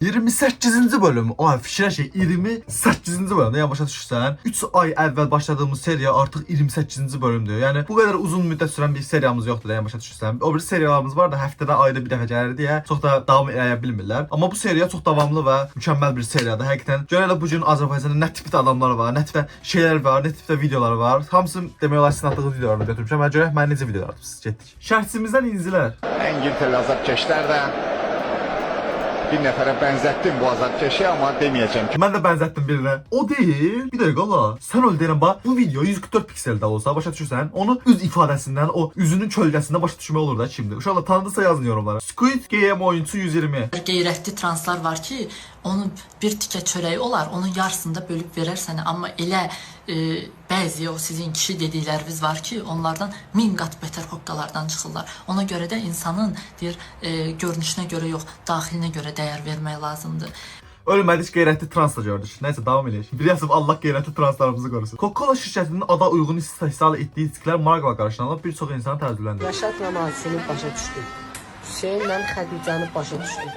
28-ci bölüm. Ay fikirə şey 28-ci bölümdə yəni başa düşürsən. 3 ay əvvəl başladığımız seriya artıq 28-ci bölümdür. Yəni bu qədər uzun müddət sürən bir seriyamız yoxdur da, yəni başa düşürsən. O bir seriyalarımız var da həftədə ayda bir dəfə gəlir deyə çox da davam edə bilmirlər. Amma bu seriya çox davamlı və mükəmməl bir seriyadır. Həqiqətən görələ bu gün Azərbaycanda nə tipdə adamlar var, nə tipdə şeylər var, nə tipdə videolar var. Hamısı demək olar sizin atdığınız videolarını götürmüşəm. Mən görək mən necə videolar atmışsınız. Getdik. Şərhçimizdən incilər. İngiltere azarkeşler de bir nəfərə bənzətdim bu azarkeşi amma deməyəcəm ki. Mən də bənzətdim birinə. O deyil. Bir dəqiqə la. Sən öyle deyirəm bax. Bu video 144 pikseldə olsa başa düşürsən, onu üz ifadəsindən, o üzünün kölgəsindən başa düşmək olur da kimdir. Uşaqlar tanıdısa yazın yorumlara. Squid Game oyunçu 120. Qeyrətli translar var ki, onun bir tikə çörəyi olar, onun yarısında bölüb verər sənə. Amma elə bəzi o sizin kişi dedikləriniz var ki, onlardan 1000 qat betər hoqqalardan çıxırlar. Ona görə də insanın deyir görünüşünə görə yox, daxilinə görə dəyər vermək lazımdır. Ölmədik qeyrətli transla gördük. Nəysə davam edək. Bir yazıb Allah qeyrətli translarımızı qorusun. Coca-Cola şirkətinin ada uyğun istehsal etdiyi içkilər maraqla qarşılanıb bir çox insanı təəccübləndirir. Rəşad namazını başa düşdü. Hüseynlə Xədicəni başa düşdü.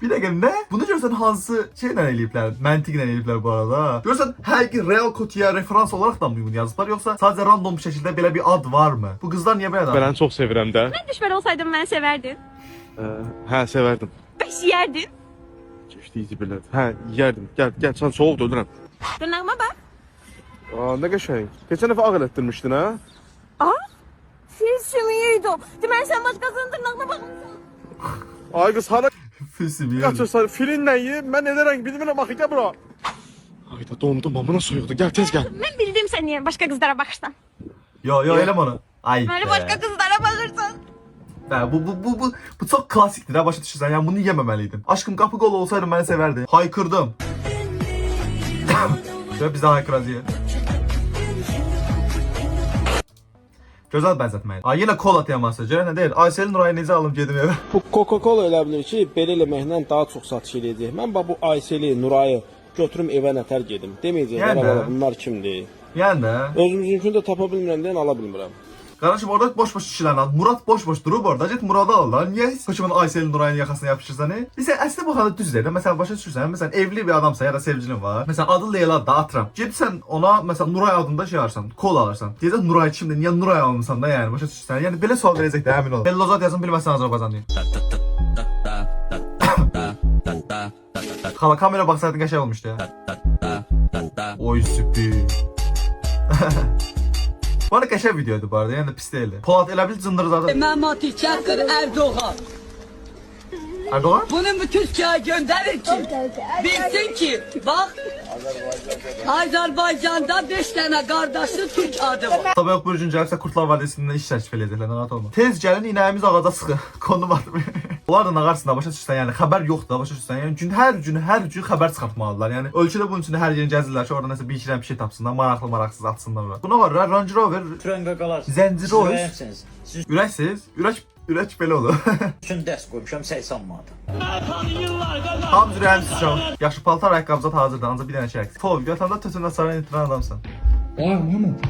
Bir dəqiqə nə? Bunu görsən hansı şeylə eləyiblər? Məntiqlə eləyiblər bu arada. Görsən həqiqi real kotiyə referans olaraq da mı uyğun yazıblar yoxsa sadəcə random bir şəkildə belə bir ad varmı? Bu qızlar niyə belə Ben çok sevirəm də. Ben düşman olsaydım ben severdin. Hə, sevərdim. Beş yerdin. Keçdiyici biləd. Hə, yeyərdim. Gəl, sən soğuqdur, ölürəm. Dırnağıma bak. Nə qəşəng. Keçən dəfə ağ elətdirmişdin, hə? Fil sümüğüydü o. Deməli sen başkasının tırnağına bakmışsın. Ay qız, hara Füsüm qaçırsan? Filin nəyi? Mən edərəm, bilmirəm, axı, gəl bura. Ayda dondum, amına soyuqdur. Gəl, tez gəl. Ben bildim seni başka kızlara bakıştan. Yo eləm onu. Ay Böyle be. başka kızlara bakırsan. Hə, bu çox klassikdir ha başa düşürsən. Yəni bunu yeməməliydim. Aşkım qapı qolu olsaydı məni sevərdi. Haykırdım. Və biz də haykıracağıq. Gözəl bənzətməydi. Ay yenə kola teması. Görə nə deyir? Ayselin Nurayı necə alım gedim evə? Bu Coca-Cola elə bilir ki, belə eləməklə daha çox satış edəcək. Mən bax bu Ayseli, Nurayı götürüm evə nətər gedim. Deməyəcəklər Yəni? ala bunlar kimdir? Yəni də. Özümüzünkünü də tapa bilmirəm deyən ala bilmirəm. Qardaşım orada boş-boş kişilərlə al. Murat boş-boş durub orada. Get Muradı al da. Niyə heç hökümən Ayselin Nurayın yaxasına yapışırsan? Sən əslində bu xanı düz deyir. Məsələn başa düşürsən, məsələn evli bir adamsa ya da sevgilin var. Məsələn adı Leyla da atıram. Getsən ona məsələn Nuray adında şey alırsan, kola alırsan. Deyəcək Nuray kimdir? Niyə Nuray almısan da yəni başa düşürsən? Yəni belə sual verəcək də əmin ol. Bellozat yazın bilməsən Azərbaycan deyir. Xala kamera baxsaydın qəşəng olmuşdu ya. Oy süper. Bu arada qəşəng videoydu bu arada, yəni pis deyildi. Polat elə bil cındırzadı. Memati Çakır Erdoğan Erdoğan? bunu bu Türkiye'ye gönderir ki bilsin ki bak Azerbaycan'da 5 tane kardeşli Türk adı var. Sabah yox bugün gəlibsə Kurtlar Vadisindən iş təklif edəcəklər, narahat olma. Tez gəlin inəyimiz ağaca sıxı. Konum atmır. Onlar da nağarsında başa düşürsən, yəni xəbər yoxdur, başa düşürsən. Yəni hər gün xəbər çıxartmalılar. Yəni ölkədə bunun üçün hər yerin gəzirlər ki, orada nəsə bir iki şey tapsınlar, maraqlı-maraqsız atsınlar ora. Buna var, Range Rover, Zəncir Ürək belə olur. Üçün dərs qoymuşam 80 manat. Hamı ürəyim sıçram. Yaxşı paltar ayaqqabıcat hazırdır, ancaq bir dənə şey əksik. Tov, yatanda tütündən sonra itiran adamsan. Ay Məhəmməd.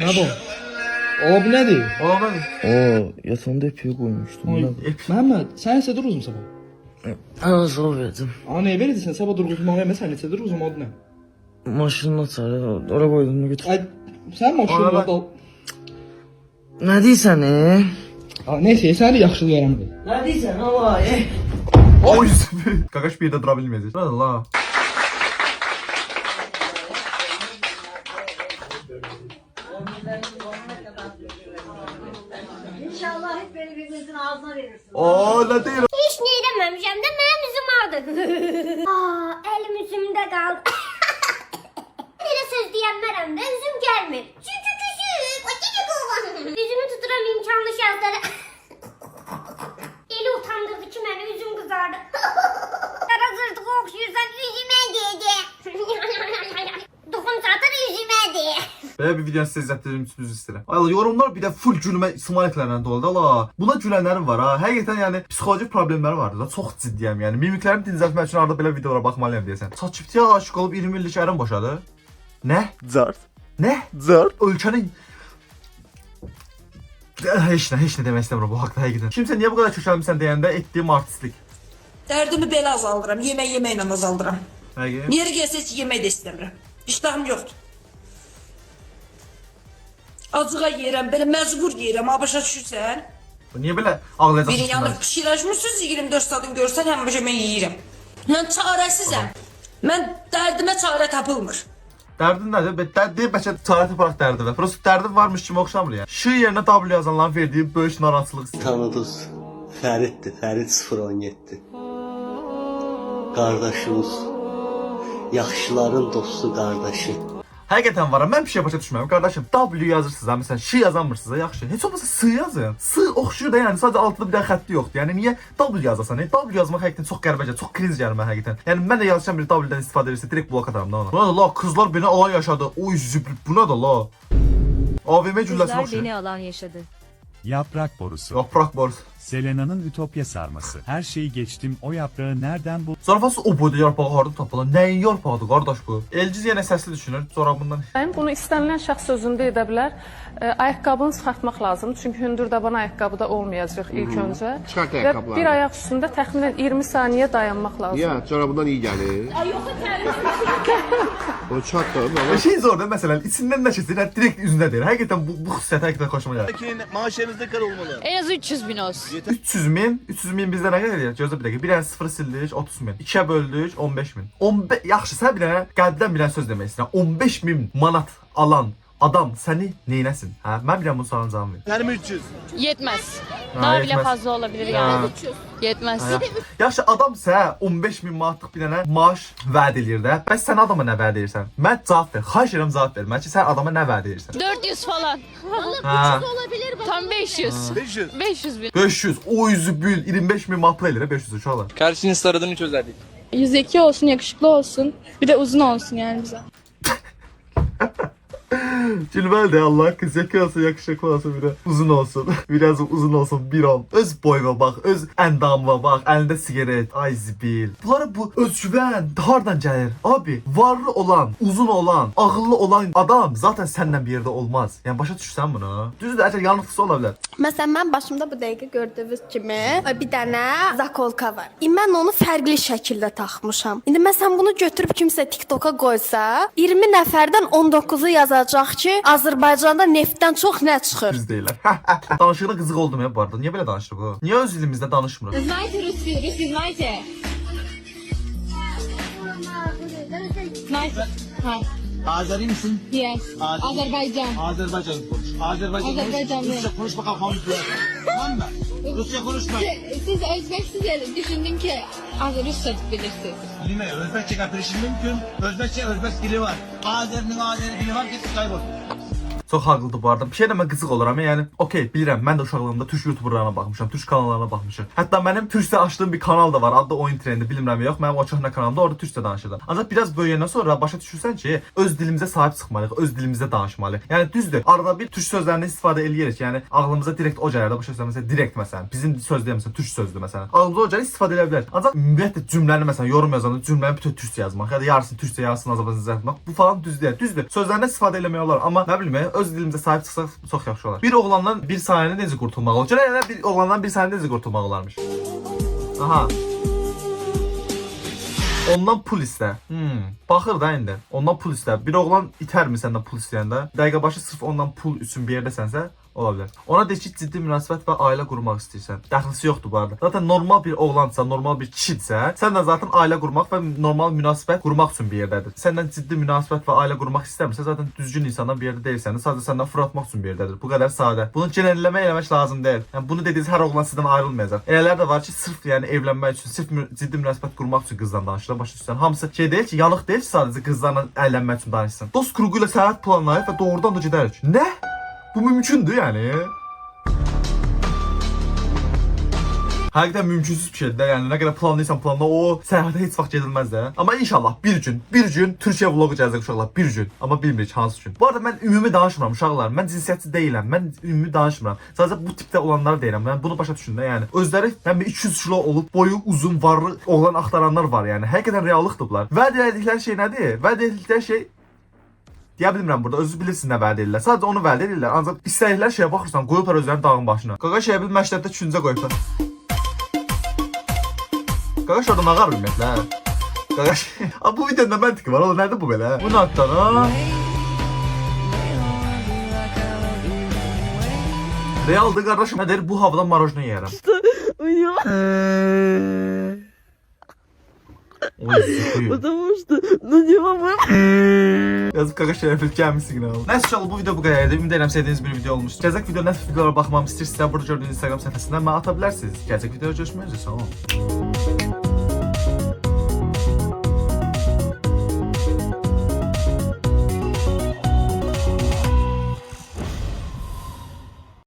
Nə bu? O bu nədir? Ola nədir? O, yatağında epiyə qoymuşdum. Məhəmməd, sən isə durursun sabah. Ana zor verdim. Ana nə verirsən sabah durğuzmağa məsələn neçə durğuzum adı nə? Maşının açarı oraya koydum götür. Ay, sən maşınla dal. Ne deyirsən Neyse, səni yaxşılayaram. Ne deyirsən vay? Oy süper. Qaqaş bir də dura bilməyəcək. Nədir la? İnşallah hep birbirinizin ağzına verirsiniz. Oo nə deyir? Hiç ne dememişim de benim üzüm ağrıdı. Elim üzümde kaldı. Böyle söz diyemem de üzüm gelmedi. Çünkü küçük. Üzümü tuturam imkanlı şartları. Eli utandırdı ki beni üzüm kızardı. Kara zırtık okşuyorsan üzüme dedi. Dokun zaten üzüme dedi. Belə bir video sizə izlətdiyim üçün üzr istəyirəm. Ay yorumlar bir də full gülmə smileyklərlə doludur la. Buna gülənlərim var ha. Həqiqətən yəni psixoloji problemləri vardı da. Çox ciddiyəm yəni. Mimiklərimi dincəltmək üçün arada belə videolara baxmalıyam deyəsən. Saçıptiyə aşiq olub 20 illik ərim boşadı. Nə? Zart. Nə? Zart. Ölkənin Heç nə demək istəmirəm bu haqda həqiqətən. Kimsə niyə bu qədər kökəlmisən deyəndə etdiyim artistlik. Dərdimi belə azaldıram. Yeməklə azaldıram. Həqiqətən. Yeri gəlsə heç yemək də istəmirəm. İştahım yoxdur. Acığa yeyirəm, belə məcbur yeyirəm. Ha başa düşürsən? Niyə belə ağlayacaqsın? Biri yanır pişirəcmişsiniz 24 saatın görsən həmişə mən yeyirəm. Mən çarəsizəm. Mən dərdimə çarə tapılmır. Dərdin nədir? Dərdi bəlkə çarə taparaq dərdi var. Prosta dərdin varmış kimi oxşamır yəni. Ş yerinə W yazanların verdiyi böyük narahatçılıq. Tanıdınız. Fəriddir. Fərid 017. Qardaşımız. Yaxşıların dostu qardaşı. Həqiqətən varam. Mən bir şey başa düşmürəm. Qardaşım, W yazırsınız, ha məsələn, Ş yazanmırsınız, yaxşı. Heç olmasa S yazın. S oxşuyur da, yəni sadəcə altında bir dənə xətti yoxdur. Yəni niyə W yazasan? W yazmaq həqiqətən çox qəribəcə, çox cringe gəlir mənə həqiqətən. Yəni mən də yazsam bir W-dən istifadə edirsə direkt blok atarım da ona. Buna da la kızlar beni alan yaşadı. Oy zibrit, buna da la. AVM cülləsinə oxşuyur. beni alan yaşadı. Yaprak borusu. Yaprak borusu. Selena'nın ütopya sarması. Her şeyi geçtim, o yaprağı nereden bul... Zarafası o boyda yarpağı harda tapılan? Nəyin yarpağıdır qardaş bu? Elciz yenə səsli düşünür. Sonra bundan Bunu istənilən şəxs sözündə edə bilər. Ayaqqabını çıxartmaq lazım. Çünki hündürdaban ayaqqabıda olmayacaq ilk öncə. Çıxart Və ayaqqabıları. bir ayaq üstündə təxminən 20 saniyə dayanmaq lazım. Ya, çorabından iyi gəlir. Ay, yoxsa tərli. O çıxart da. şey zordur məsələn, içindən nə keçir, direkt üzünə deyir. Həqiqətən bu xüsusiyyət həqiqətən xoşuma gəlir. Maaşınız nə qədər olmalı? En az 300 bin olsun. 300 min bizdə nə qədər edir? Gözlə bir dəqiqə. Bir dənə 0 sildik 30 min. 2-yə böldük 15 min. 15 yaxşı sən bir dənə qəlbdən bilən söz demək istəyirəm. 15 min manat alan adam səni neynəsin? Hə? Mən bilən bu sualın cavabını verim. Mənim 300. Yetmez. Ha, Daha yetmez. bile fazla olabilir Ha. yani. Yetmez. Yaxşı adamsa 15 min manatlıq bir dənə maaş vəd edir də. Bəs sən adama nə vəd edirsən? Mən cavab ver. Xahiş edirəm cavab ver. Mən ki sən adama nə vəd edirsən? 400 falan. Ha. Tam 500. 500. 500 bin. 500. O yüzü bül 25 min manat edir 500 uşaqlar. Karşınızda aradığını çözerdik. 102 olsun, yakışıklı olsun. Bir de uzun olsun yani bize. Gülməli de Allah kız zeki olsun, yakışıklı olsun, bir de uzun olsun. Biraz uzun olsun, bir on. Öz boyuna bak, öz endamına bak, elinde sigaret, ay zibil. Bunları bu özgüven hardan gəlir? Abi, varlı olan, uzun olan, ağıllı olan adam zaten senden bir yerde olmaz. Yani başa düşsən bunu. Düzdür, əgər yanıltısı ola bilər. Məsələn, mən başımda bu dəqiqə gördüyünüz kimi bir dənə zakolka var. Mən onu fərqli şəkildə taxmışam. İndi məsələn bunu götürüb kimsə TikToka qoysa, 20 nəfərdən 19-u yazacaq ki, Azərbaycanda neftdən çox nə çıxır? Düz deyirlər. Danışıqda qızıq oldum ya bu arada. Niyə belə danışırıq o? Niyə öz dilimizdə danışmırıq? Знаете русский, знаете? Знаете? Azeri misin? Yes. Azerbaycan. Azerbaycan konuş. Azerbaycan Rusça konuş bakalım konuşuyor. Tamam mı? Rusça konuşma. Siz Özbeksiniz ya, düşündüm ki Rusça bilirsiniz. Bilme, Özbekçe kardeşim mümkün. Özbekçe, Özbek dili var. Azeri dili var, git kaybol. Çox haqlıdır bu arada. Bir şey də mən qızıq oluram. Yəni, okey, bilirəm. Mən də uşaqlığımda türk youtuberlarına baxmışam, türk kanallarına baxmışam. Hətta mənim türkcə açdığım bir kanal da var. Adı Oyun Trendi, bilmirəm yox. Mənim o köhnə kanalımda orada türkcə danışırdım. Ancaq biraz böyüyəndən sonra başa düşürsən ki, öz dilimizə sahib çıxmalıyıq, öz dilimizdə danışmalıyıq. Yəni düzdür. Arada bir türk sözlərini istifadə eləyirik. Yəni ağlımıza direkt o gəlir də bu sözlər məsələn direkt məsələn. Bizim sözdəyəm məsələn türk sözdür məsələn. Ağlımıza o gəlir istifadə edə bilərik. Ancaq ümumiyyətlə cümləni məsələn yorum yazanda cümləni bütün türkcə yazmaq ya da yarısını türkcə, yarısını azərbaycanca yazmaq bu falan düz deyil. Düzdür. Sözlərdən istifadə eləmək olar, amma nə bilim, öz dilimizə sahib çıxsaq çox yaxşı olar. Bir oğlandan bir saniyədə necə qurtulmaq olar? Görək bir oğlandan bir saniyədə necə qurtulmaq olarmış. Aha. Ondan pul istə. Baxır da indi. Ondan pul istə. Bir oğlan itərmi səndən pul istəyəndə? Dəqiqə başı sırf ondan pul üçün bir yerdəsənsə, ola bilər. Ona de ki, ciddi münasibət və ailə qurmaq istəyirsən. Dəxlisi yoxdur bu arada. Zaten normal bir oğlansa, normal bir kişidirsə, səndən zaten ailə qurmaq və normal münasibət qurmaq üçün bir yerdədir. Səndən ciddi münasibət və ailə qurmaq istəmirsə, zaten düzgün insandan bir yerdə deyilsən. Sadəcə səndən fırlatmaq üçün bir yerdədir. Bu qədər sadə. Bunu genəlləmə eləmək lazım deyil. Yəni bunu dediyiniz hər oğlan sizdən ayrılmayacaq. Elələr də var ki, sırf yəni evlənmək üçün, sırf ciddi münasibət qurmaq üçün qızdan danışırlar. Başa düşürsən. Hamısı şey deyil ki, yanıq deyil ki, sadəcə qızlarla əylənmək üçün danışsın. Dost qrupu ilə səyahət planlayıb və doğrudan da gedərik. Nə? Bu mümkündür yəni. Həqiqətən mümkünsüz bir şeydir. Yəni nə qədər planlayırsan planla, o səyahətə heç vaxt gedilməz də. Amma inşallah bir gün Türkiyə vlogu gələcək uşaqlar, bir gün. Amma bilmirik hansı gün. Bu arada mən ümumi danışmıram uşaqlar. Mən cinsiyyətçi deyiləm. Mən ümumi danışmıram. Sadəcə bu tipdə olanları deyirəm. Mən bunu başa düşün də, yəni. Özləri mən 200 kilo olub, boyu uzun, varlı oğlan axtaranlar var yəni. Həqiqətən reallıqdır bunlar. Vəd etdikləri şey nədir? Vəd etdikləri şey Deyə bilmirəm burada, özü bilirsiniz nə vəd edirlər. Sadəcə onu vəd edirlər. Ancaq istəklər şeyə baxırsan, qoyublar özlərini dağın başına. Qaqaş elə bil məşrəbdə küncə qoyublar. Qaqaş orada nağar ümumiyyətlə. Qaqaş. Bu videoda məntiqi var. Oğlum nədir bu belə? Bu nə atdan ha? Realdır qardaşım. Nə deyir? Bu havadan marojna yeyərəm. Oy, zıpıyor. Потому что, ну не могу. Yazıp kaka şereflik gelmiş signal. Neyse inşallah bu video bu kadardı. Ümid edirəm sevdiğiniz bir video olmuş. Gelecek video nə videolara baxmamı istəyirsiniz, burada gördüğünüz Instagram səhifəsindən mənə atabilirsiniz. Gelecek videoda görüşmək üzrə. Sağ olun.